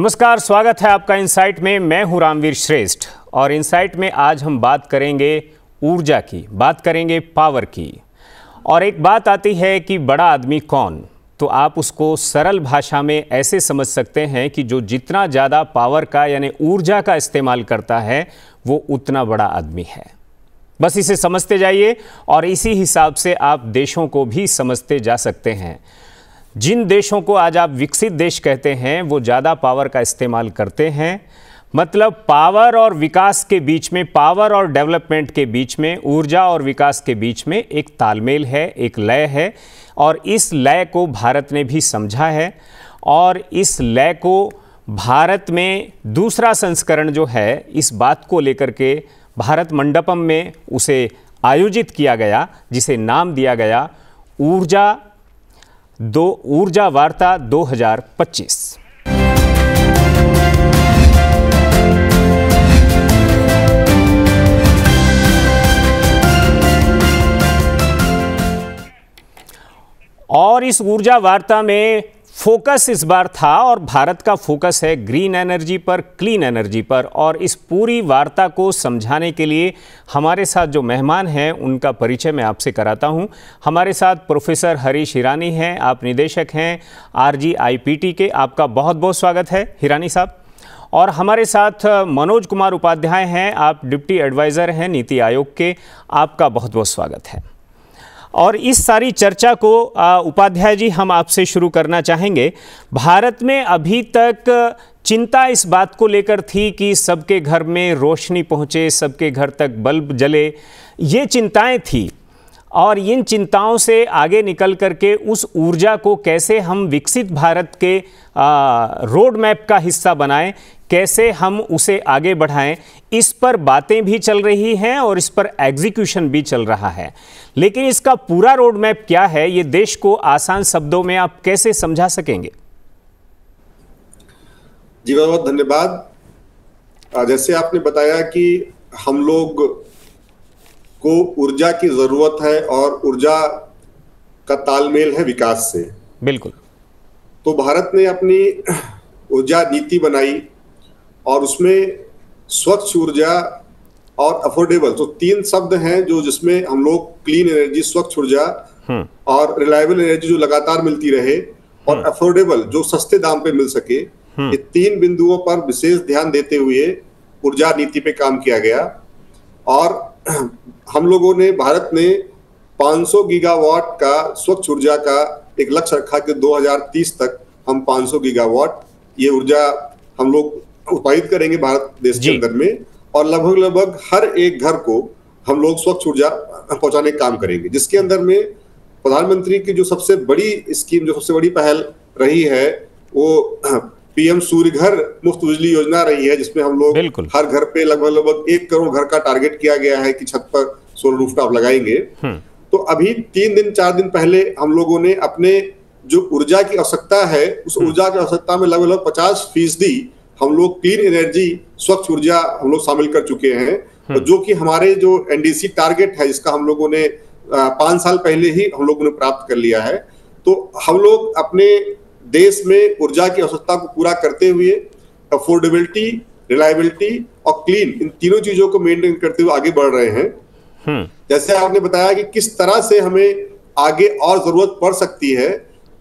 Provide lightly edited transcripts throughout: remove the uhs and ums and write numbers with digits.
नमस्कार, स्वागत है आपका इनसाइट में। मैं हूं रामवीर श्रेष्ठ और इनसाइट में आज हम बात करेंगे ऊर्जा की, बात करेंगे पावर की। और एक बात आती है कि बड़ा आदमी कौन, तो आप उसको सरल भाषा में ऐसे समझ सकते हैं कि जो जितना ज़्यादा पावर का यानी ऊर्जा का इस्तेमाल करता है वो उतना बड़ा आदमी है। बस इसे समझते जाइए और इसी हिसाब से आप देशों को भी समझते जा सकते हैं। जिन देशों को आज आप विकसित देश कहते हैं वो ज़्यादा पावर का इस्तेमाल करते हैं। मतलब पावर और विकास के बीच में, पावर और डेवलपमेंट के बीच में, ऊर्जा और विकास के बीच में एक तालमेल है, एक लय है। और इस लय को भारत ने भी समझा है और इस लय को भारत में दूसरा संस्करण जो है इस बात को लेकर के भारत मंडपम में उसे आयोजित किया गया, जिसे नाम दिया गया ऊर्जा वार्ता 2025। और इस ऊर्जा वार्ता में फोकस इस बार था, और भारत का फोकस है ग्रीन एनर्जी पर, क्लीन एनर्जी पर। और इस पूरी वार्ता को समझाने के लिए हमारे साथ जो मेहमान हैं उनका परिचय मैं आपसे कराता हूं। हमारे साथ प्रोफेसर हरीश हिरानी हैं, आप निदेशक हैं RGIPT के। आपका बहुत बहुत स्वागत है हिरानी साहब। और हमारे साथ मनोज कुमार उपाध्याय हैं, आप डिप्टी एडवाइज़र हैं नीति आयोग के। आपका बहुत बहुत स्वागत है। और इस सारी चर्चा को उपाध्याय जी हम आपसे शुरू करना चाहेंगे। भारत में अभी तक चिंता इस बात को लेकर थी कि सबके घर में रोशनी पहुँचे, सबके घर तक बल्ब जले, ये चिंताएं थी। और इन चिंताओं से आगे निकल करके उस ऊर्जा को कैसे हम विकसित भारत के रोड मैप का हिस्सा बनाएं, कैसे हम उसे आगे बढ़ाएं, इस पर बातें भी चल रही हैं और इस पर एग्जीक्यूशन भी चल रहा है। लेकिन इसका पूरा रोड मैप क्या है, ये देश को आसान शब्दों में आप कैसे समझा सकेंगे? जी बहुत बहुत धन्यवाद। जैसे आपने बताया कि हम लोग को ऊर्जा की जरूरत है और ऊर्जा का तालमेल है विकास से। बिल्कुल। तो भारत ने अपनी ऊर्जा नीति बनाई और उसमें स्वच्छ ऊर्जा और अफोर्डेबल, तो तीन शब्द हैं जो जिसमें हम लोग क्लीन एनर्जी, स्वच्छ ऊर्जा और रिलायबल एनर्जी जो लगातार मिलती रहे, और अफोर्डेबल जो सस्ते दाम पे मिल सके, ये तीन बिंदुओं पर विशेष ध्यान देते हुए ऊर्जा नीति पे काम किया गया। और हम लोगों ने, भारत ने 500 गीगावाट का स्वच्छ ऊर्जा का एक लक्ष्य रखा कि 2030 तक हम 500 गीगावाट ये ऊर्जा हम लोग उत्पादित करेंगे भारत देश के अंदर में। और लगभग हर एक घर को हम लोग स्वच्छ ऊर्जा पहुंचाने का काम करेंगे, जिसके अंदर में प्रधानमंत्री की जो सबसे बड़ी स्कीम, जो सबसे बड़ी पहल रही है, वो PM सूर्य घर मुफ्त बिजली योजना रही है, जिसमें हम लोग हर घर पे लगभग 1 करोड़ घर का टारगेट किया गया है कि छत पर सोलर रूफटॉप लगाएंगे। तो अभी 4 दिन पहले हम लोगों ने अपने जो ऊर्जा की आवश्यकता है, उस ऊर्जा की आवश्यकता में लगभग 50% हम लोग क्लीन एनर्जी, स्वच्छ ऊर्जा हम लोग शामिल कर चुके हैं। तो जो कि हमारे जो NDC टारगेट है, इसका हम लोगों ने 5 साल पहले ही हम लोगों ने प्राप्त कर लिया है। तो हम लोग अपने देश में ऊर्जा की आवश्यकता को पूरा करते हुए अफोर्डेबिलिटी, रिलायबिलिटी और क्लीन, इन तीनों चीजों को मेंटेन करते हुए आगे बढ़ रहे हैं। जैसे आपने बताया कि किस तरह से हमें आगे और जरूरत पड़ सकती है,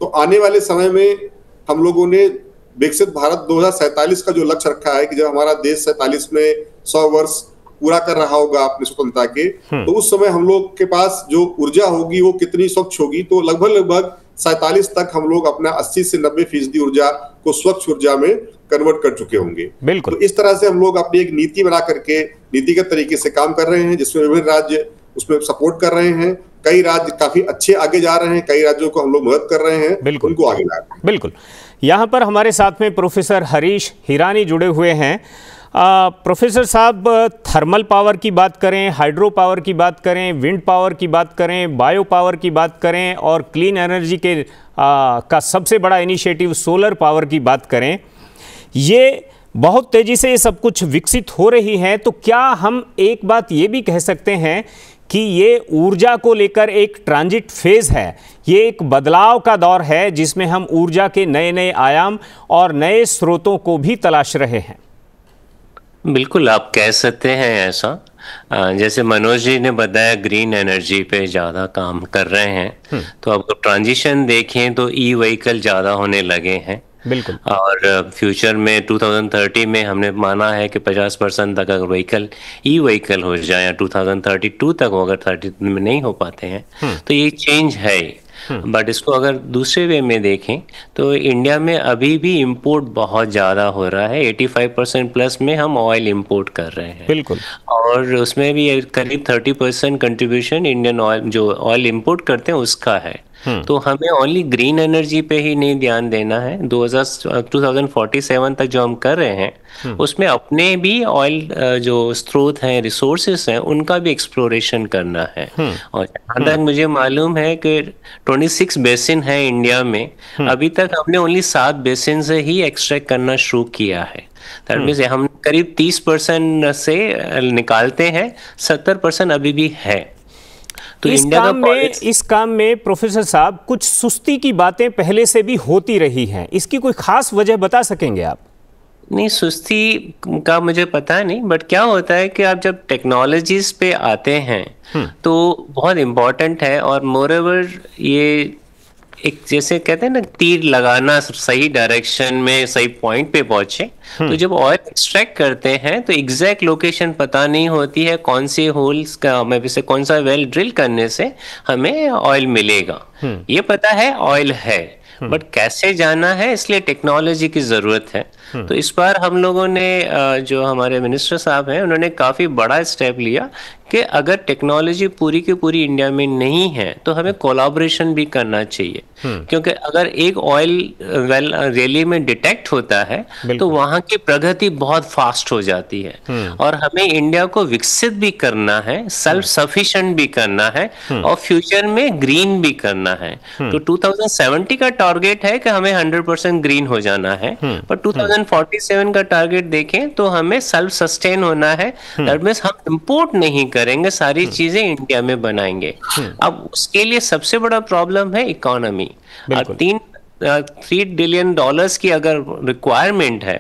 तो आने वाले समय में हम लोगों ने विकसित भारत 2047 का जो लक्ष्य रखा है कि जब हमारा देश 47 में 100 वर्ष पूरा कर रहा होगा अपनी स्वतंत्रता के, तो उस समय हम लोग के पास जो ऊर्जा होगी वो कितनी स्वच्छ होगी। तो लगभग 47 तक हम लोग अपना 80 से 90% ऊर्जा को स्वच्छ ऊर्जा में कन्वर्ट कर चुके होंगे। बिल्कुल। तो इस तरह से हम लोग अपनी एक नीति बना करके नीतिगत तरीके से काम कर रहे हैं, जिसमें विभिन्न राज्य उसमें सपोर्ट कर रहे हैं। कई राज्य काफी अच्छे आगे जा रहे हैं, कई राज्यों को हम लोग मदद कर रहे हैं, उनको आगे ला रहे हैं। बिल्कुल। यहाँ पर हमारे साथ में प्रोफेसर हरीश हिरानी जुड़े हुए हैं। प्रोफेसर साहब, थर्मल पावर की बात करें, हाइड्रो पावर की बात करें, विंड पावर की बात करें, बायो पावर की बात करें और क्लीन एनर्जी के का सबसे बड़ा इनिशिएटिव सोलर पावर की बात करें, ये बहुत तेज़ी से ये सब कुछ विकसित हो रही है। तो क्या हम एक बात ये भी कह सकते हैं कि ये ऊर्जा को लेकर एक ट्रांजिट फेज है, ये एक बदलाव का दौर है जिसमें हम ऊर्जा के नए नए आयाम और नए स्रोतों को भी तलाश रहे हैं? बिल्कुल, आप कह सकते हैं ऐसा। जैसे मनोज जी ने बताया ग्रीन एनर्जी पे ज़्यादा काम कर रहे हैं, तो अब ट्रांजिशन देखें तो ई व्हीकल ज़्यादा होने लगे हैं। बिल्कुल। और फ्यूचर में 2030 में हमने माना है कि 50% तक अगर व्हीकल ई व्हीकल हो जाए, या 2032 तक हो, अगर 30 में नहीं हो पाते हैं तो ये चेंज है। बट इसको अगर दूसरे वे में देखें तो इंडिया में अभी भी इंपोर्ट बहुत ज़्यादा हो रहा है। 85% प्लस में हम ऑयल इंपोर्ट कर रहे हैं। बिल्कुल। और उसमें भी करीब 30% कंट्रीब्यूशन इंडियन ऑयल, जो ऑयल इंपोर्ट करते हैं, उसका है। तो हमें ओनली ग्रीन एनर्जी पे ही नहीं ध्यान देना है। 2047 तक जो हम कर रहे हैं उसमें अपने भी ऑयल जो स्रोत हैं, रिसोर्सेस हैं, उनका भी एक्सप्लोरेशन करना है। और जहाँ तक मुझे मालूम है कि 26 बेसिन है इंडिया में, अभी तक हमने ओनली 7 बेसिन से ही एक्सट्रैक्ट करना शुरू किया है। दैट मीन्स हम करीब 30% से निकालते हैं, 70% अभी भी है। तो इस काम में प्रोफेसर साहब कुछ सुस्ती की बातें पहले से भी होती रही हैं, इसकी कोई खास वजह बता सकेंगे आप? नहीं, सुस्ती का मुझे पता नहीं, बट क्या होता है कि आप जब टेक्नोलॉजीज पे आते हैं तो बहुत इम्पोर्टेंट है। और मोreover ये एक, जैसे कहते हैं ना, तीर लगाना सही डायरेक्शन में, सही पॉइंट पे पहुंचे। तो जब ऑयल एक्सट्रैक्ट करते हैं तो एग्जैक्ट लोकेशन पता नहीं होती है, कौन से होल्स का, में से कौन सा वेल ड्रिल करने से हमें ऑयल मिलेगा। ये पता है ऑयल है, बट कैसे जाना है, इसलिए टेक्नोलॉजी की जरूरत है। तो इस बार हम लोगों ने, जो हमारे मिनिस्टर साहब हैं, उन्होंने काफी बड़ा स्टेप लिया कि अगर टेक्नोलॉजी पूरी की पूरी इंडिया में नहीं है तो हमें कोलैबोरेशन भी करना चाहिए। क्योंकि अगर एक ऑयल वेल रैली में डिटेक्ट होता है तो वहां की प्रगति बहुत फास्ट हो जाती है। और हमें इंडिया को विकसित भी करना है, सेल्फ सफिशिएंट भी करना है, और फ्यूचर में ग्रीन भी करना है। तो 2070 का टारगेट है कि हमें 100% ग्रीन हो जाना है, पर 2047 का टारगेट देखें तो हमें सेल्फ सस्टेन होना है। दैट मींस हम इंपोर्ट नहीं करेंगे, सारी चीजें इंडिया में बनाएंगे। अब उसके लिए सबसे बड़ा प्रॉब्लम है इकोनॉमी। 3 ट्रिलियन डॉलर्स की अगर रिक्वायरमेंट है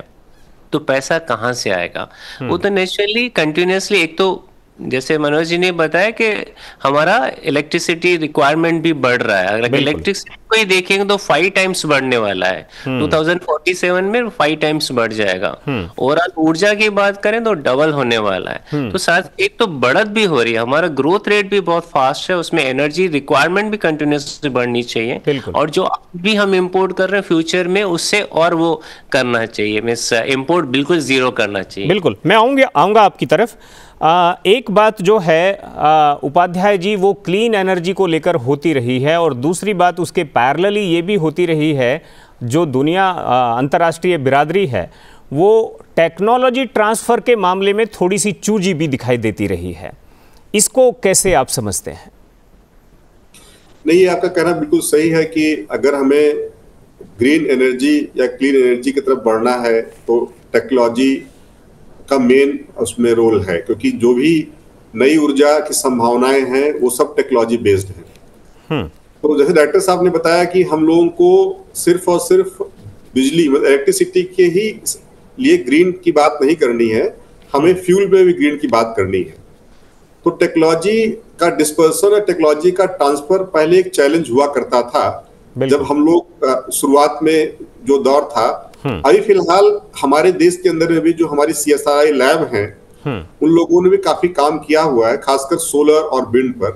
तो पैसा कहाँ से आएगा? वो तो नेचुरली कंटिन्यूसली, एक तो जैसे मनोज जी ने बताया कि हमारा इलेक्ट्रिसिटी रिक्वायरमेंट भी बढ़ रहा है। अगर इलेक्ट्रिसिटी को ही देखेंगे तो 5 टाइम्स बढ़ने वाला है। 2047 में 5 टाइम्स बढ़ जाएगा। ओवरऑल ऊर्जा की बात करें तो डबल होने वाला है। तो साथ एक तो बढ़त भी हो रही है, हमारा ग्रोथ रेट भी बहुत फास्ट है, उसमें एनर्जी रिक्वायरमेंट भी कंटिन्यूसली बढ़नी चाहिए। और जो भी हम इम्पोर्ट कर रहे हैं फ्यूचर में, उससे और वो करना चाहिए, मींस इम्पोर्ट बिल्कुल जीरो करना चाहिए। बिल्कुल, मैं आऊंगा आपकी तरफ। एक बात जो है उपाध्याय जी, वो क्लीन एनर्जी को लेकर होती रही है, और दूसरी बात उसके पैरेलली ये भी होती रही है, जो दुनिया अंतर्राष्ट्रीय बिरादरी है वो टेक्नोलॉजी ट्रांसफ़र के मामले में थोड़ी सी चूजी भी दिखाई देती रही है। इसको कैसे आप समझते हैं? नहीं, आपका कहना बिल्कुल सही है कि अगर हमें ग्रीन एनर्जी या क्लीन एनर्जी की तरफ बढ़ना है तो टेक्नोलॉजी का मेन उसमें रोल है, क्योंकि जो भी नई ऊर्जा की संभावनाएं हैं वो सब टेक्नोलॉजी बेस्ड हैं। तो जैसे डायरेक्टर साहब ने बताया कि हम लोगों को सिर्फ और सिर्फ बिजली, मतलब इलेक्ट्रिसिटी के ही लिए ग्रीन की बात नहीं करनी है, हमें फ्यूल पे भी ग्रीन की बात करनी है। तो टेक्नोलॉजी का डिस्पर्सन और टेक्नोलॉजी का ट्रांसफर पहले एक चैलेंज हुआ करता था, जब हम लोग शुरुआत में जो दौर था। अभी फिलहाल हमारे देश के अंदर में भी जो हमारी CSIR लैब हैं, उन लोगों ने भी काफी काम किया हुआ है, खासकर सोलर और विंड पर।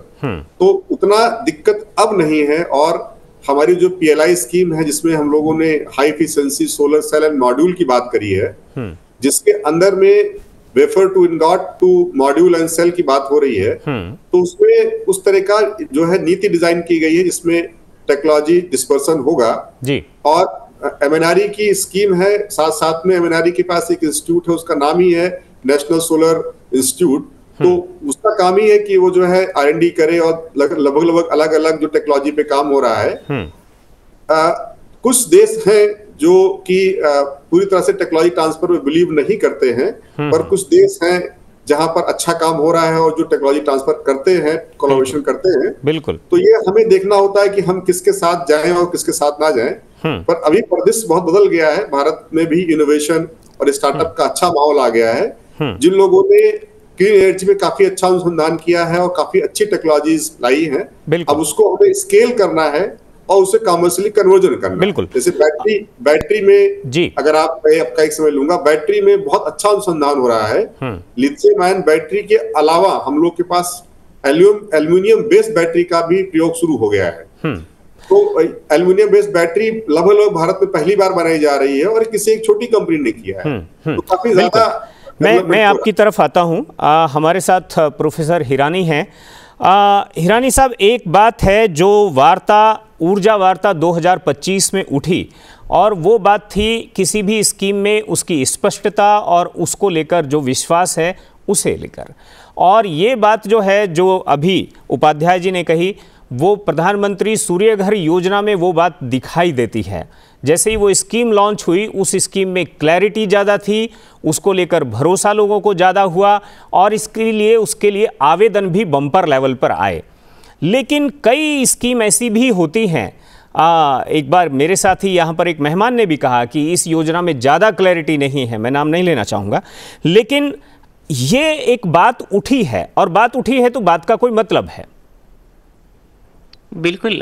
तो उतना दिक्कत अब नहीं है। और हमारी जो PLI स्कीम है, जिसमें हम लोगों ने high efficiency solar cell and module की बात करी है, जिसके अंदर में wafer to ingot to module and cell की बात हो रही है, तो उसमें उस तरह का जो है नीति डिजाइन की गई है जिसमें टेक्नोलॉजी डिस्पर्सन होगा जी। और MNRE की स्कीम है, साथ साथ में MNRE के पास एक इंस्टीट्यूट है, उसका नाम ही है नेशनल सोलर इंस्टीट्यूट। तो उसका काम ही है कि वो जो है R&D करे और लगभग अलग अलग जो टेक्नोलॉजी पे काम हो रहा है। कुछ देश हैं जो कि पूरी तरह से टेक्नोलॉजी ट्रांसफर में बिलीव नहीं करते हैं, पर कुछ देश हैं जहां पर अच्छा काम हो रहा है और जो टेक्नोलॉजी ट्रांसफर करते हैं, कोलैबोरेशन करते हैं, बिल्कुल, तो ये हमें देखना होता है कि हम किसके साथ जाएं और किसके साथ ना जाएं। पर अभी परिदृश्य बहुत बदल गया है, भारत में भी इनोवेशन और स्टार्टअप का अच्छा माहौल आ गया है। जिन लोगों ने क्लीन एनर्जी में काफी अच्छा अनुसंधान किया है और काफी अच्छी टेक्नोलॉजीज लाई हैं, अब उसको हमें स्केल करना है और उसे कमर्शियली कन्वर्जन करना है। जैसे बैटरी में जी, अगर आपका एक समय लूंगा, बैटरी में बहुत अच्छा अनुसंधान हो रहा है। लिथियम आयन बैटरी के अलावा हम लोग के पास एल्यूमिनियम बेस्ड बैटरी का भी प्रयोग शुरू हो गया है। तो एल्यूमिनियम बेस्ड बैटरी लगभग भारत में पहली बार बनाई जा रही है और किसी एक छोटी कंपनी ने किया है। तो काफी ज्यादा मैं आपकी तरफ आता हूं। हमारे साथ प्रोफेसर हिरानी हैं। हिरानी साहब, एक बात है जो ऊर्जा वार्ता 2025 में उठी, और वो बात थी किसी भी स्कीम में उसकी स्पष्टता और उसको लेकर जो विश्वास है उसे लेकर। और ये बात जो है, जो अभी उपाध्याय जी ने कही, वो प्रधानमंत्री सूर्य घर योजना में वो बात दिखाई देती है। जैसे ही वो स्कीम लॉन्च हुई, उस स्कीम में क्लैरिटी ज़्यादा थी, उसको लेकर भरोसा लोगों को ज़्यादा हुआ और उसके लिए आवेदन भी बम्पर लेवल पर आए। लेकिन कई स्कीम ऐसी भी होती हैं, एक बार मेरे साथ ही यहाँ पर एक मेहमान ने भी कहा कि इस योजना में ज़्यादा क्लैरिटी नहीं है, मैं नाम नहीं लेना चाहूँगा, लेकिन ये एक बात उठी है, और बात उठी है तो बात का कोई मतलब है। बिल्कुल,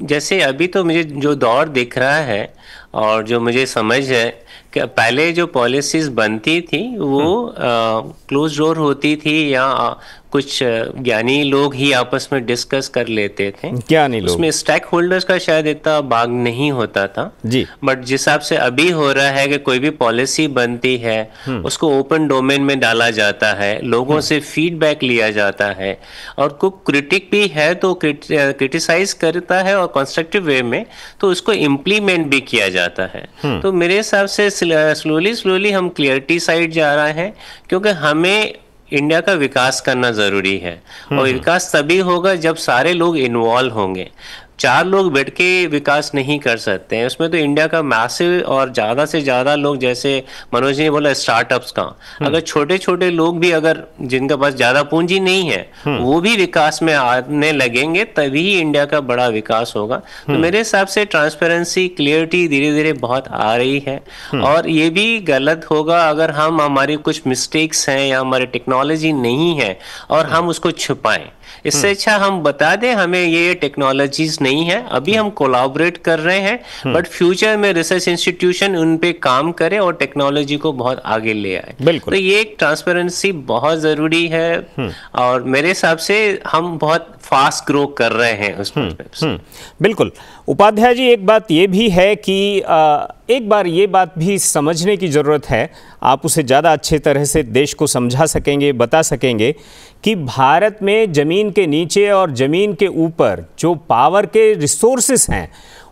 जैसे अभी तो मुझे जो दौर दिख रहा है और जो मुझे समझ है कि पहले जो पॉलिसीज बनती थी वो क्लोज डोर होती थी, या कुछ ज्ञानी लोग ही आपस में डिस्कस कर लेते थे। ज्ञानी लोग, उसमें स्टेक होल्डर्स का शायद इतना भाग नहीं होता था जी। बट जिस हिसाब से अभी हो रहा है कि कोई भी पॉलिसी बनती है उसको ओपन डोमेन में डाला जाता है, लोगों से फीडबैक लिया जाता है, और कोई क्रिटिक भी है तो क्रिटिसाइज करता है और कंस्ट्रक्टिव वे में, तो उसको इम्प्लीमेंट भी किया जाता है। तो मेरे हिसाब से स्लोली हम क्लियरिटी साइड जा रहे हैं, क्योंकि हमें इंडिया का विकास करना जरूरी है, और विकास तभी होगा जब सारे लोग इन्वॉल्व होंगे। 4 लोग बैठ के विकास नहीं कर सकते हैं, उसमें तो इंडिया का मैसिव और ज़्यादा से ज़्यादा लोग, जैसे मनोज जी ने बोला स्टार्टअप्स का, अगर छोटे छोटे लोग भी, अगर जिनके पास ज़्यादा पूंजी नहीं है, वो भी विकास में आने लगेंगे, तभी इंडिया का बड़ा विकास होगा। तो मेरे हिसाब से ट्रांसपेरेंसी, क्लियरिटी धीरे धीरे बहुत आ रही है, और ये भी गलत होगा अगर हमारी कुछ मिस्टेक्स हैं या हमारी टेक्नोलॉजी नहीं है और हम उसको छुपाएं। इससे अच्छा हम बता दें हमें ये टेक्नोलॉजीज नहीं है, अभी हम कोलैबोरेट कर रहे हैं, बट फ्यूचर में रिसर्च इंस्टीट्यूशन उन पे काम करे और टेक्नोलॉजी को बहुत आगे ले आए। तो ये एक ट्रांसपेरेंसी बहुत जरूरी है, और मेरे हिसाब से हम बहुत फास्ट ग्रो कर रहे हैं उसमें। बिल्कुल। उपाध्याय जी, एक बात ये भी है कि एक बार ये बात भी समझने की ज़रूरत है, आप उसे ज़्यादा अच्छे तरह से देश को समझा सकेंगे, बता सकेंगे कि भारत में ज़मीन के नीचे और ज़मीन के ऊपर जो पावर के रिसोर्सेस हैं,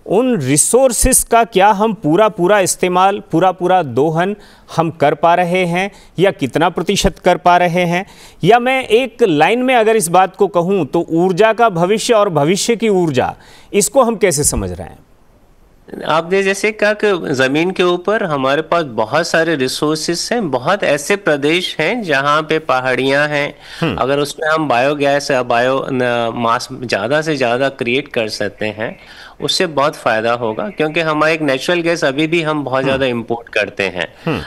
उन रिसोर्सेस का क्या हम पूरा इस्तेमाल, पूरा दोहन हम कर पा रहे हैं, या कितना प्रतिशत कर पा रहे हैं? या मैं एक लाइन में अगर इस बात को कहूँ तो ऊर्जा का भविष्य और भविष्य की ऊर्जा, इसको हम कैसे समझ रहे हैं? आपने जैसे कहा कि जमीन के ऊपर हमारे पास बहुत सारे रिसोर्सेस हैं, बहुत ऐसे प्रदेश हैं जहाँ पे पहाड़ियाँ हैं, अगर उसमें हम बायोगैस या बायो मास ज़्यादा से ज़्यादा क्रिएट कर सकते हैं, उससे बहुत फायदा होगा, क्योंकि हमारा एक नेचुरल गैस अभी भी हम बहुत ज़्यादा इंपोर्ट करते हैं।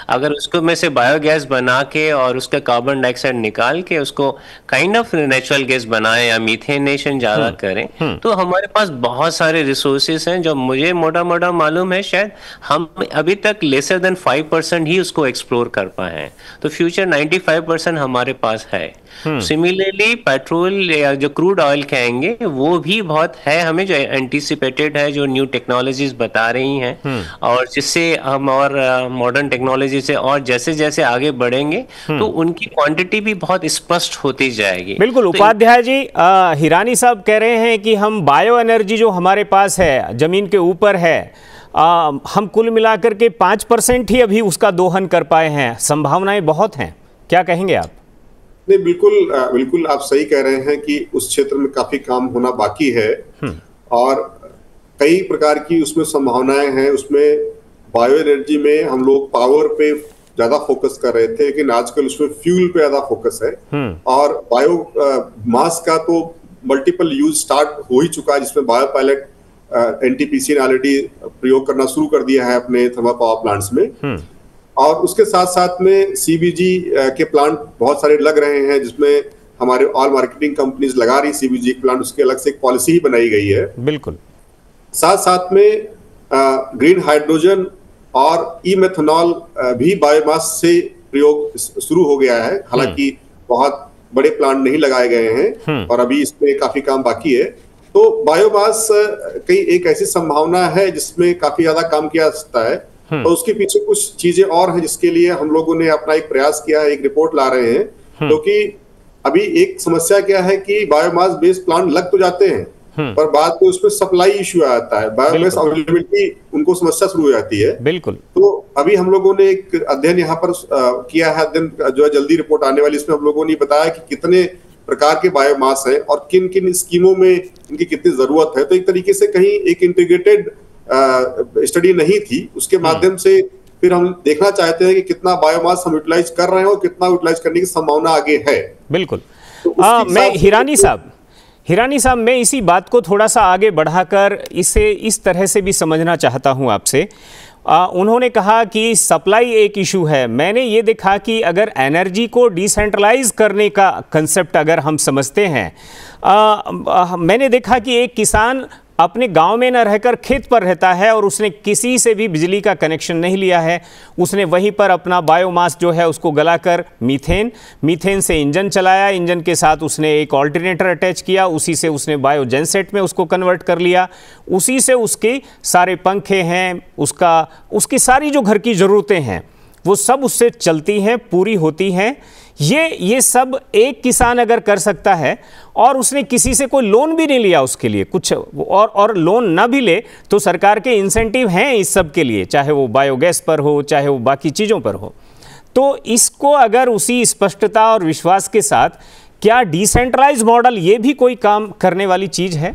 अगर उसको में से बायोगैस बना के और उसका कार्बन डाइऑक्साइड निकाल के उसको काइंड ऑफ नेचुरल गैस बनाएं या मीथेनेशन ज़्यादा करें, तो हमारे पास बहुत सारे रिसोर्सेस हैं जो मुझे मोटा मालूम है शायद हम अभी तक लेसर देन 5% ही उसको एक्सप्लोर कर पाए हैं। तो फ्यूचर 95% हमारे पास है। सिमिलरली पेट्रोल या जो क्रूड ऑयल कहेंगे वो भी बहुत है, हमें जो एंटीसिपेटेड है, जो न्यू टेक्नोलॉजीज बता रही हैं, और जिससे हम और मॉडर्न टेक्नोलॉजी से और जैसे जैसे आगे बढ़ेंगे तो उनकी क्वांटिटी भी बहुत स्पष्ट होती जाएगी। बिल्कुल। उपाध्याय जी, हिरानी साहब कह रहे हैं कि हम बायो एनर्जी जो हमारे पास है, जमीन के ऊपर है, हम कुल मिलाकर के 5% ही अभी उसका दोहन कर पाए हैं, संभावनाएं बहुत हैं, क्या कहेंगे आप? नहीं, बिल्कुल आप सही कह रहे हैं कि उस क्षेत्र में काफी काम होना बाकी है, और कई प्रकार की उसमें संभावनाएं हैं। उसमें बायो एनर्जी में हम लोग पावर पे ज्यादा फोकस कर रहे थे, लेकिन आजकल उसमें फ्यूल पे ज्यादा फोकस है। और बायो मास का तो मल्टीपल यूज स्टार्ट हो ही चुका है, जिसमें बायो पायलट एनटीपीसी ने ऑलरेडी प्रयोग करना शुरू कर दिया है अपने थर्मल पावर प्लांट्स में। और उसके साथ साथ में सीबीजी के प्लांट बहुत सारे लग रहे हैं, जिसमें हमारे ऑल मार्केटिंग कंपनीज लगा रही सीबीजी प्लांट, उसके अलग से एक पॉलिसी ही बनाई गई है। बिल्कुल। साथ साथ में ग्रीन हाइड्रोजन और ई मेथनॉल भी बायोमास से प्रयोग शुरू हो गया है। हालांकि बहुत बड़े प्लांट नहीं लगाए गए हैं और अभी इसमें काफी काम बाकी है। तो बायोमास कई एक ऐसी संभावना है जिसमें काफी ज्यादा काम किया जा सकता है। तो उसके पीछे कुछ चीजें और हैं जिसके लिए हम लोगों ने अपना एक प्रयास किया है, एक रिपोर्ट ला रहे हैं। क्योंकि अभी एक समस्या क्या है कि बायोमास बेस्ड प्लांट लग तो जाते हैं, पर बाद में उसमें सप्लाई इश्यू आता है, बायोमास अवेलेबिलिटी उनको समस्या शुरू हो जाती है। बिल्कुल। तो अभी हम लोगों ने एक अध्ययन यहाँ पर किया है, अध्ययन जो है जल्दी रिपोर्ट आने वाली, इसमें हम लोगों ने बताया कि कितने प्रकार के बायोमास हैं और किन किन स्कीमों में इनकी कितनी जरूरत है। तो एक तरीके से कहीं एक इंटीग्रेटेड स्टडी नहीं थी, उसके माध्यम से फिर हम देखना चाहते हैं कि कितना बायोमास हम यूटिलाइज कर रहे हैं और कितना यूटिलाइज करने की संभावना आगे है। बिल्कुल। तो मैं हिरानी साहब मैं इसी बात को थोड़ा सा आगे बढ़ाकर इसे इस तरह से भी समझना चाहता हूं आपसे। उन्होंने कहा कि सप्लाई एक इशू है। मैंने ये देखा कि अगर एनर्जी को डिसेंट्रलाइज करने का कंसेप्ट अगर हम समझते हैं, मैंने देखा कि एक किसान अपने गांव में न रहकर खेत पर रहता है और उसने किसी से भी बिजली का कनेक्शन नहीं लिया है। उसने वहीं पर अपना बायोमास जो है उसको गलाकर मीथेन से इंजन चलाया, इंजन के साथ उसने एक ऑल्टरनेटर अटैच किया, उसी से उसने बायोजेनसेट में उसको कन्वर्ट कर लिया, उसी से उसके सारे पंखे हैं, उसकी सारी जो घर की ज़रूरतें हैं वो सब उससे चलती हैं, पूरी होती हैं। ये सब एक किसान अगर कर सकता है और उसने किसी से कोई लोन भी नहीं लिया उसके लिए कुछ, और लोन ना भी ले तो सरकार के इंसेंटिव हैं इस सब के लिए, चाहे वो बायोगैस पर हो, चाहे वो बाकी चीज़ों पर हो। तो इसको अगर उसी स्पष्टता और विश्वास के साथ, क्या डिसेंट्रलाइज मॉडल ये भी कोई काम करने वाली चीज़ है?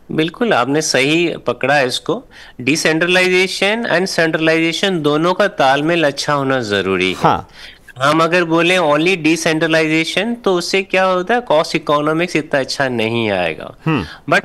बिल्कुल, आपने सही पकड़ा इसको। डिसेंट्रलाइजेशन एंड सेंट्रलाइजेशन दोनों का तालमेल अच्छा होना जरूरी है। हाँ। हम अगर बोले ओनली डिसेंट्रलाइजेशन तो उससे क्या होता है, कॉस्ट इकोनॉमिक्स इतना अच्छा नहीं आएगा। बट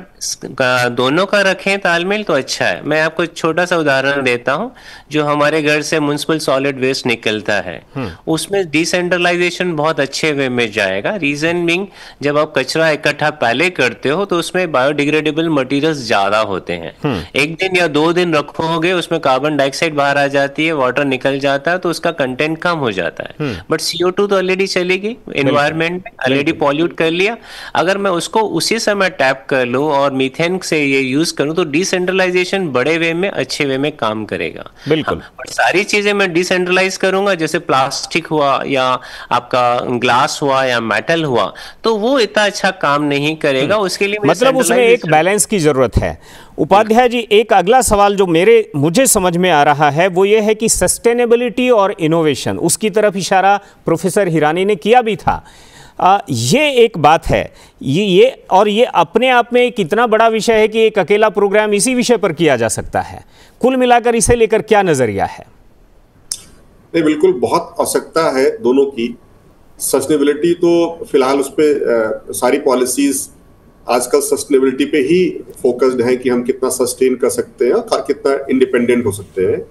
दोनों का रखें तालमेल तो अच्छा है। मैं आपको एक छोटा सा उदाहरण देता हूं। जो हमारे घर से म्युनिसिपल सॉलिड वेस्ट निकलता है उसमें डिसेंट्रलाइजेशन बहुत अच्छे वे में जाएगा। रीजन बीइंग, जब आप कचरा इकट्ठा पहले करते हो तो उसमें बायोडिग्रेडेबल मटेरियल्स ज्यादा होते हैं। एक दिन या 2 दिन रखोगे, उसमें कार्बन डाइऑक्साइड बाहर आ जाती है, वाटर निकल जाता है, तो उसका कंटेंट कम हो जाता है। बट CO2 तो ऑलरेडी चली गई एनवायरनमेंट में, ऑलरेडी पॉल्यूट कर लिया। अगर मैं उसको उसी समय टैप कर लूं और मीथेन से ये यूज करूं तो डिसेंट्रलाइजेशन बड़े वे में, अच्छे वे में काम करेगा। बिल्कुल। बट सारी चीजें मैं डिसेंट्रलाइज करूंगा, जैसे प्लास्टिक हुआ या आपका ग्लास हुआ या मेटल हुआ, तो वो इतना अच्छा काम नहीं करेगा। उसके लिए मतलब उसमें एक बैलेंस की जरूरत है। उपाध्याय जी, एक अगला सवाल जो मुझे समझ में आ रहा है वो ये है कि सस्टेनेबिलिटी और इनोवेशन, उसकी तरफ इशारा प्रोफेसर हिरानी ने किया भी था। ये एक बात है, ये अपने आप में एक इतना बड़ा विषय है कि एक अकेला प्रोग्राम इसी विषय पर किया जा सकता है। कुल मिलाकर इसे लेकर क्या नजरिया है? नहीं, बिल्कुल बहुत आवश्यकता है दोनों की। सस्टेनेबिलिटी तो फिलहाल उस पर सारी पॉलिसीज आजकल सस्टेनेबिलिटी पे ही फोकस्ड है कि हम कितना सस्टेन कर सकते हैं और कितना इंडिपेंडेंट हो सकते हैं।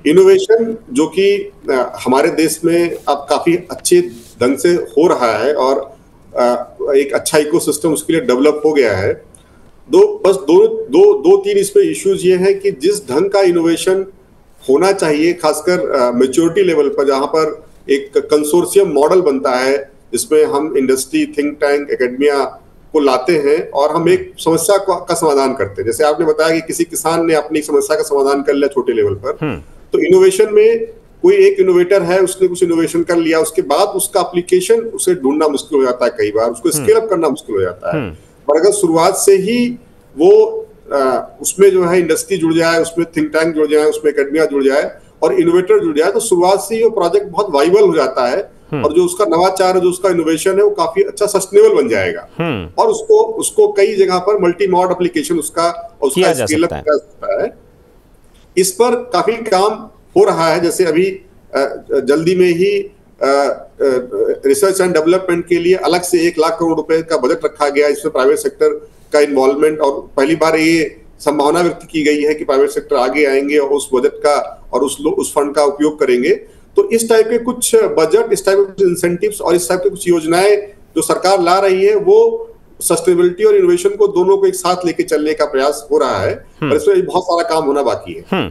इनोवेशन जो कि हमारे देश में अब काफी अच्छे ढंग से हो रहा है और एक अच्छा इकोसिस्टम उसके लिए डेवलप हो गया है। दो तीन इसमें इश्यूज ये हैं कि जिस ढंग का इनोवेशन होना चाहिए, खासकर मैच्योरिटी लेवल पर, जहां पर एक कंसोर्शियम मॉडल बनता है जिसमें हम इंडस्ट्री, थिंक टैंक, एकेडमिया को लाते हैं और हम एक समस्या का समाधान करते हैं। जैसे आपने बताया कि किसी किसान ने अपनी समस्या का समाधान कर लिया छोटे लेवल पर, तो इनोवेशन में कोई एक इनोवेटर है, उसने कुछ इनोवेशन कर लिया, उसके बाद उसका एप्लीकेशन उसे ढूंढना मुश्किल हो जाता है, कई बार उसको स्केल अप करना मुश्किल हो जाता है। पर अगर शुरुआत से ही वो उसमें जो है इंडस्ट्री जुड़ जाए, उसमें थिंक टैंक जुड़ जाए, उसमें एकेडमिया जुड़ जाए और इनोवेटर जुड़ जाए, तो शुरुआत से ही वो प्रोजेक्ट बहुत वाइबल हो जाता है और जो उसका नवाचार है, जो उसका इनोवेशन है, वो काफी अच्छा सस्टेनेबल बन जाएगा और उसको कई जगह पर मल्टी मॉड एप्लीकेशन उसका स्केल अप किया जा सकता है। इस पर काफी काम हो रहा है। जैसे अभी जल्दी में ही रिसर्च एंड डेवलपमेंट के लिए अलग से 1 लाख करोड़ रुपए का बजट रखा गया, इसमें प्राइवेट सेक्टर का इन्वॉल्वमेंट, और पहली बार ये संभावना व्यक्त की गई है कि प्राइवेट सेक्टर आगे आएंगे और उस बजट का और उस फंड का उपयोग करेंगे। तो इस टाइप के कुछ बजट, इस टाइप के कुछ इंसेंटिव्स और इस टाइप के कुछ योजनाएं जो सरकार ला रही है, वो सस्टेनेबिलिटी और इनोवेशन को दोनों को एक साथ लेके चलने का प्रयास हो रहा है, पर इसमें बहुत सारा काम होना बाकी है।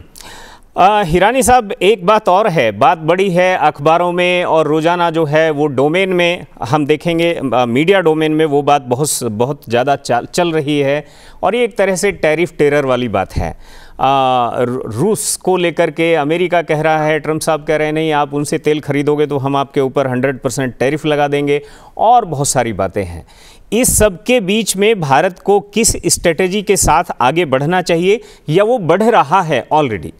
हिरानी साहब, एक बात और है, बात बड़ी है अखबारों में और रोजाना जो है वो डोमेन में हम देखेंगे, मीडिया डोमेन में वो बात बहुत ज़्यादा चल रही है, और ये एक तरह से टैरिफ टेरर वाली बात है। रूस को लेकर के अमेरिका कह रहा है, ट्रंप साहब कह रहे हैं नहीं, आप उनसे तेल खरीदोगे तो हम आपके ऊपर 100% टैरिफ लगा देंगे, और बहुत सारी बातें हैं। इस सब के बीच में भारत को किस स्ट्रेटेजी के साथ आगे बढ़ना चाहिए, या वो बढ़ रहा है ऑलरेडी?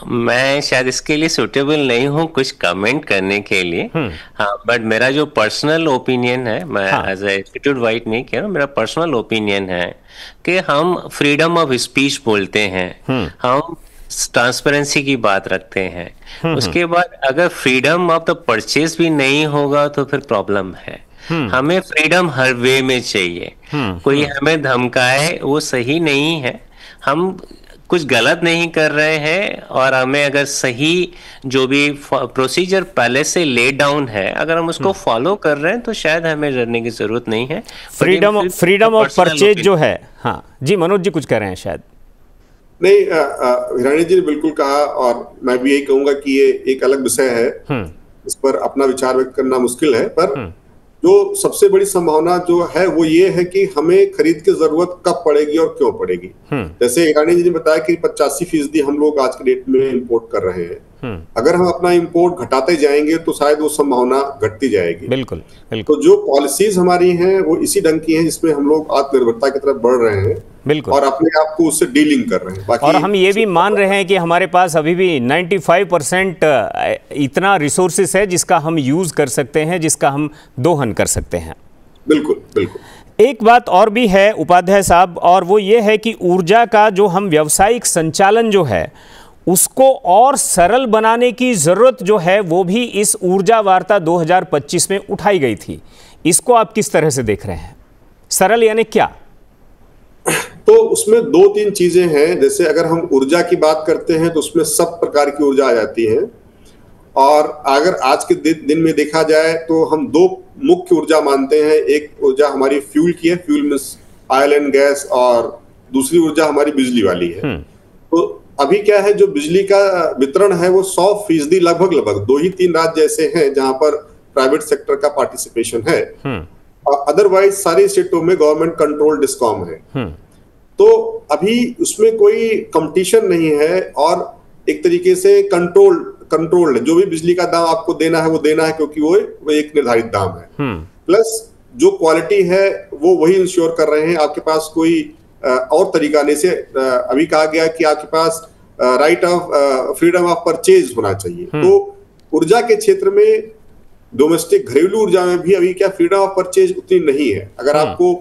मैं शायद इसके लिए सुटेबल नहीं हूँ कुछ कमेंट करने के लिए, हाँ, बट मेरा जो पर्सनल ओपिनियन है, मैं एज ए एटीट्यूड वाइट नहीं कह रहा, मेरा पर्सनल ओपिनियन है कि हम फ्रीडम ऑफ स्पीच बोलते हैं, हम ट्रांसपेरेंसी की बात रखते हैं, उसके बाद अगर फ्रीडम ऑफ द परचेज भी नहीं होगा तो फिर प्रॉब्लम है। हमें फ्रीडम हर वे में चाहिए, कोई हमें धमकाए वो सही नहीं है, हम कुछ गलत नहीं कर रहे हैं, और हमें अगर सही जो भी प्रोसीजर पहले से ले डाउन है अगर हम उसको फॉलो कर रहे हैं तो शायद हमें डरने की जरूरत नहीं है। फ्रीडम ऑफ परचेज जो है, हाँ जी, मनोज जी कुछ कह रहे हैं शायद। नहीं, हिरानी जी ने बिल्कुल कहा, और मैं भी यही कहूंगा कि ये एक अलग विषय है, इस पर अपना विचार व्यक्त करना मुश्किल है, पर जो सबसे बड़ी संभावना जो है वो ये है कि हमें खरीद की जरूरत कब पड़ेगी और क्यों पड़ेगी। जैसे हिरानी जी ने बताया कि 85% हम लोग आज के डेट में इंपोर्ट कर रहे हैं, अगर हम अपना इंपोर्ट घटाते जाएंगे तो शायद वो संभावना घटती जाएगी। बिल्कुल। तो जो पॉलिसीज हमारी हैं वो इसी ढंग की हैं जिसमें हम लोग आत्मनिर्भरता की तरफ बढ़ रहे हैं, बिल्कुल, और अपने आप को उससे डीलिंग कर रहे हैं। और हम ये भी मान रहे हैं कि हमारे पास अभी भी 95% इतना रिसोर्सेस है जिसका हम यूज कर सकते हैं, जिसका हम दोहन कर सकते हैं। बिल्कुल बिल्कुल। एक बात और भी है उपाध्याय साहब, और वो ये है कि ऊर्जा का जो हम व्यावसायिक संचालन जो है उसको और सरल बनाने की ज़रूरत जो है वो भी इस ऊर्जा वार्ता 2025 में उठाई गई थी। इसको आप किस तरह से देख रहे हैं? सरल यानी क्या? तो उसमें 2-3 चीजें हैं। जैसे अगर हम ऊर्जा की बात करते हैं तो उसमें सब प्रकार की ऊर्जा आ जाती है, और अगर आज के दिन में देखा जाए तो हम 2 मुख्य ऊर्जा मानते हैं। एक ऊर्जा हमारी फ्यूल की है, fuel means oil and gas, और दूसरी ऊर्जा हमारी बिजली वाली है। तो अभी क्या है, जो बिजली का वितरण है वो 100% लगभग 2 ही 3 राज्य ऐसे हैं जहां पर प्राइवेट सेक्टर का पार्टिसिपेशन है, अदरवाइज सारी स्टेटों में गवर्नमेंट कंट्रोल डिस्कॉम है। तो अभी उसमें कोई कंपटीशन नहीं है, और एक तरीके से कंट्रोल्ड है। जो भी बिजली का दाम आपको देना है वो देना है, क्योंकि वो एक निर्धारित दाम है। प्लस जो क्वालिटी है वो वही इंश्योर कर रहे हैं। आपके पास कोई और तरीका नहीं से अभी कहा गया कि आपके पास right of freedom of purchase होना चाहिए। तो ऊर्जा के क्षेत्र में डोमेस्टिक घरेलू ऊर्जा में भी अभी क्या फ्रीडम ऑफ परचेज उतनी नहीं है। अगर आपको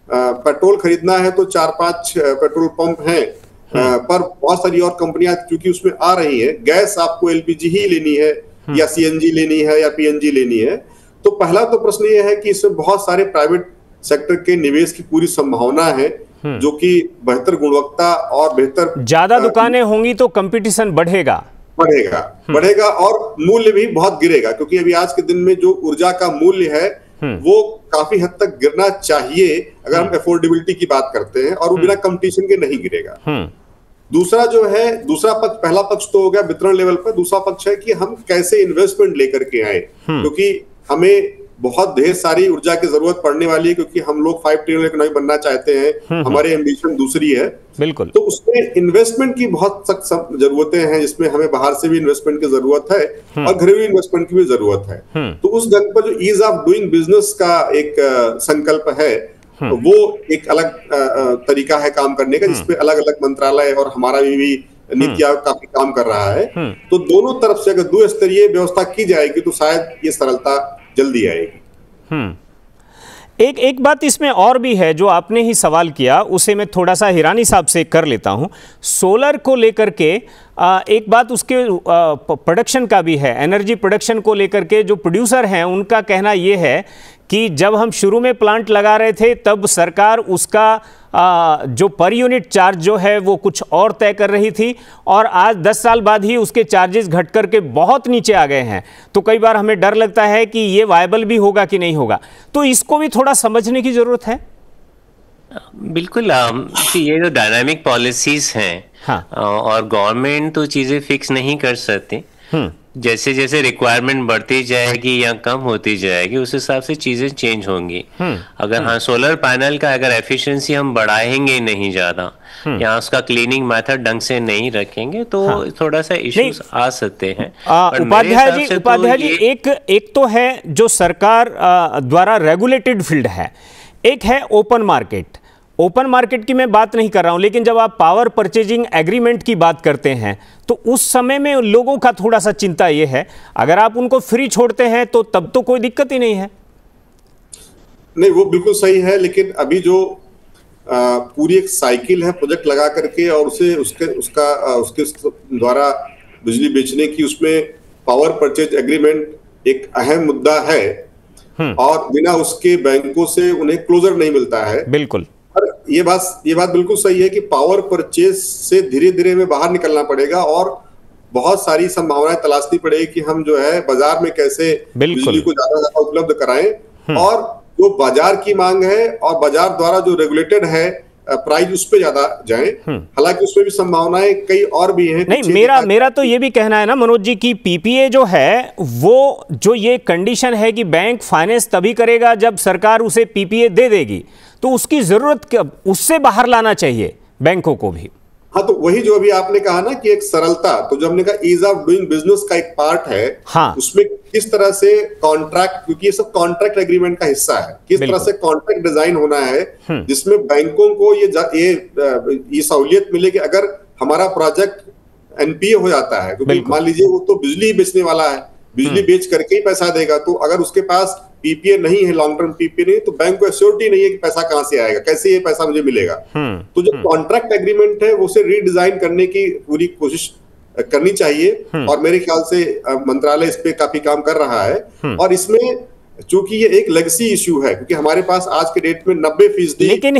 पेट्रोल खरीदना है तो 4-5 पेट्रोल पंप हैं, पर बहुत सारी और कंपनियां क्योंकि उसमें आ रही हैं। गैस आपको एलपीजी ही लेनी है, या सीएनजी लेनी है, या पीएनजी लेनी है। तो पहला तो प्रश्न ये है कि इसमें बहुत सारे प्राइवेट सेक्टर के निवेश की पूरी संभावना है, जो कि बेहतर गुणवत्ता और बेहतर, ज्यादा दुकानें होंगी तो कंपटीशन बढ़ेगा, और मूल्य भी बहुत गिरेगा। क्योंकि अभी आज के दिन में जो ऊर्जा का मूल्य है वो काफी हद तक गिरना चाहिए अगर हम अफोर्डेबिलिटी की बात करते हैं, और वो बिना कंपटीशन के नहीं गिरेगा। दूसरा जो है, दूसरा पक्ष, पहला पक्ष तो हो गया वितरण लेवल पर, दूसरा पक्ष है कि हम कैसे इन्वेस्टमेंट लेकर के आए, क्योंकि हमें बहुत ढेर सारी ऊर्जा की जरूरत पड़ने वाली है, क्योंकि हम लोग 5 ट्रिलियन इकोनॉमी बनना चाहते हैं, हमारे एम्बिशन दूसरी है। बिल्कुल। तो उसमें इन्वेस्टमेंट की बहुत सख्त जरूरतें हैं, जिसमें हमें बाहर से भी इन्वेस्टमेंट की जरूरत है और घरेलू इन्वेस्टमेंट की भी जरूरत है। तो उस ढंग पर जो ईज ऑफ डूइंग बिजनेस का एक संकल्प है, वो एक अलग तरीका है काम करने का, जिसपे अलग अलग मंत्रालय और हमारा भी नीति आयोग काफी काम कर रहा है। तो दोनों तरफ से अगर 2 स्तरीय व्यवस्था की जाएगी तो शायद ये सरलता जल्दी आएगी। एक बात इसमें और भी है जो आपने ही सवाल किया, उसे मैं थोड़ा सा हिरानी साहब से कर लेता हूं। सोलर को लेकर के एक बात उसके प्रोडक्शन का भी है, एनर्जी प्रोडक्शन को लेकर के जो प्रोड्यूसर हैं उनका कहना यह है कि जब हम शुरू में प्लांट लगा रहे थे तब सरकार उसका जो पर यूनिट चार्ज जो है वो कुछ और तय कर रही थी, और आज 10 साल बाद ही उसके चार्जेस घट करके बहुत नीचे आ गए हैं। तो कई बार हमें डर लगता है कि ये वायबल भी होगा कि नहीं होगा, तो इसको भी थोड़ा समझने की जरूरत है। बिल्कुल, ये जो डायनामिक पॉलिसीज हैं, हाँ, और गवर्नमेंट तो चीजें फिक्स नहीं कर सकती। जैसे जैसे रिक्वायरमेंट बढ़ती जाएगी या कम होती जाएगी उस हिसाब से चीजें चेंज होंगी। अगर हाँ, सोलर पैनल का अगर एफिशिएंसी हम बढ़ाएंगे नहीं ज्यादा या उसका क्लीनिंग मेथड ढंग से नहीं रखेंगे तो थोड़ा सा इश्यूज आ सकते हैं। उपाध्याय जी, एक तो है जो सरकार द्वारा रेगुलेटेड फील्ड है, एक है ओपन मार्केट। ओपन मार्केट की मैं बात नहीं कर रहा हूं, लेकिन जब आप पावर परचेजिंग एग्रीमेंट की बात करते हैं तो उस समय में लोगों का थोड़ा सा चिंता यह है, अगर आप उनको फ्री छोड़ते हैं तो तब तो कोई दिक्कत ही नहीं है। नहीं, वो बिल्कुल सही है, लेकिन अभी जो पूरी एक साइकिल है प्रोजेक्ट लगा करके और उसे उसके द्वारा बिजली बेचने की, उसमें पावर परचेज एग्रीमेंट एक अहम मुद्दा है और बिना उसके बैंकों से उन्हें क्लोजर नहीं मिलता है। बिल्कुल, ये बात बिल्कुल सही है कि पावर परचेज से धीरे धीरे हमें बाहर निकलना पड़ेगा और बहुत सारी संभावनाएं तलाशनी पड़ेगी कि हम जो है बाजार में कैसे बिजली को ज्यादा उपलब्ध कराएं, और जो बाजार की मांग है और बाजार द्वारा जो रेगुलेटेड है प्राइस उस पे ज्यादा जाए। हालांकि उसमें भी संभावनाएं कई और भी हैं। नहीं, मेरा तो ये भी कहना है ना मनोज जी की पीपीए जो है वो जो ये कंडीशन है कि बैंक फाइनेंस तभी करेगा जब सरकार उसे पीपीए दे देगी, तो उसकी जरूरत उससे बाहर लाना चाहिए बैंकों को भी। हाँ, तो वही जो अभी आपने कहा ना कि एक सरलता, तो जो हमने कहा ईज ऑफ डूइंग बिजनेस का एक पार्ट है। हाँ, उसमें किस तरह से कॉन्ट्रैक्ट, क्योंकि ये सब कॉन्ट्रैक्ट एग्रीमेंट का हिस्सा है, किस तरह से कॉन्ट्रैक्ट डिजाइन होना है जिसमें बैंकों को ये सहूलियत मिले कि अगर हमारा प्रोजेक्ट एनपीए हो जाता है, क्योंकि मान लीजिए वो तो बिजली बेचने वाला है, बिजली बेच करके ही पैसा देगा, तो अगर उसके पास पीपीए नहीं है, लॉन्ग टर्म पीपीए नहीं, तो बैंक को एश्योरिटी नहीं है कि पैसा कहां से आएगा, कैसे ये पैसा मुझे मिलेगा। तो जो कॉन्ट्रैक्ट एग्रीमेंट है उसे रीडिजाइन करने की पूरी कोशिश करनी चाहिए और मेरे ख्याल से मंत्रालय इस पे काफी काम कर रहा है। और इसमें चूंकि ये एक लेगेसी इश्यू है, क्योंकि हमारे पास आज के डेट में 90%। लेकिन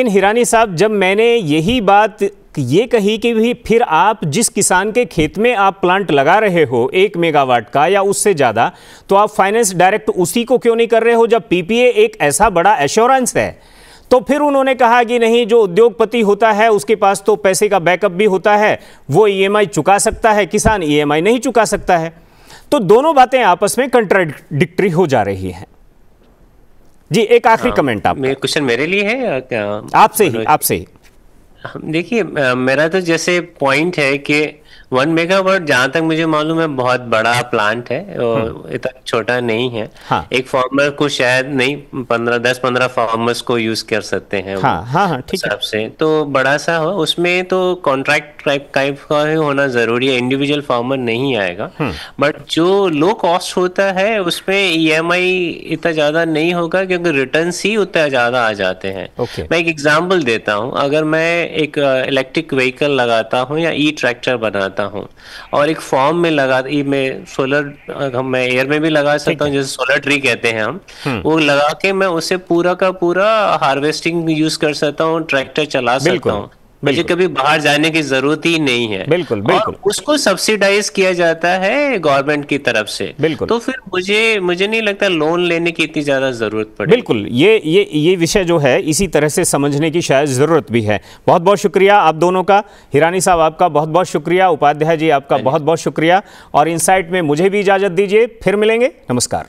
हिरानी साहब, जब मैंने यही बात ये कही कि भी फिर आप जिस किसान के खेत में आप प्लांट लगा रहे हो 1 मेगावाट का या उससे ज्यादा, तो आप फाइनेंस डायरेक्ट उसी को क्यों नहीं कर रहे हो, जब पीपीए एक ऐसा बड़ा एश्योरेंस है। तो फिर उन्होंने कहा कि नहीं, जो उद्योगपति होता है उसके पास तो पैसे का बैकअप भी होता है, वो ईएमआई चुका सकता है, किसान ईएमआई नहीं चुका सकता है। तो दोनों बातें आपस में कंट्राडिक्टरी हो जा रही हैं। जी, एक आखिरी कमेंट आप। क्वेश्चन मेरे लिए है या क्या? आपसे ही। देखिए, मेरा तो जैसे पॉइंट है कि 1 मेगावाट जहां तक मुझे मालूम है बहुत बड़ा प्लांट है, इतना छोटा नहीं है। हाँ। एक फार्मर को शायद नहीं, 10-15 फार्मर्स को यूज कर सकते हैं। हाँ, ठीक है। से तो बड़ा सा हो, उसमें तो कॉन्ट्रैक्ट टाइप का ही होना जरूरी है, इंडिविजुअल फार्मर नहीं आएगा। बट जो लो कॉस्ट होता है उसमें ईएमआई इतना ज्यादा नहीं होगा, क्योंकि रिटर्न्स ही उतना ज्यादा आ जाते हैं। मैं एक एग्जाम्पल देता हूँ, अगर मैं एक इलेक्ट्रिक व्हीकल लगाता हूँ या ई ट्रैक्टर बनाता हूँ और एक फॉर्म में मैं सोलर, मैं एयर में भी लगा सकता हूँ, जैसे सोलर ट्री कहते हैं हम, वो लगा के मैं उसे पूरा का पूरा हार्वेस्टिंग यूज कर सकता हूँ, ट्रैक्टर चला सकता हूँ, मुझे कभी बाहर जाने की जरूरत ही नहीं है। बिल्कुल। और उसको सब्सिडाइज किया जाता है गवर्नमेंट की तरफ से। तो फिर मुझे नहीं लगता लोन लेने की इतनी ज्यादा जरूरत पड़ेगी। बिल्कुल, ये विषय जो है इसी तरह से समझने की शायद जरूरत भी है। बहुत बहुत शुक्रिया आप दोनों का। हिरानी साहब आपका बहुत बहुत शुक्रिया, उपाध्याय जी आपका बहुत बहुत शुक्रिया, और इनसाइट में मुझे भी इजाजत दीजिए, फिर मिलेंगे। नमस्कार।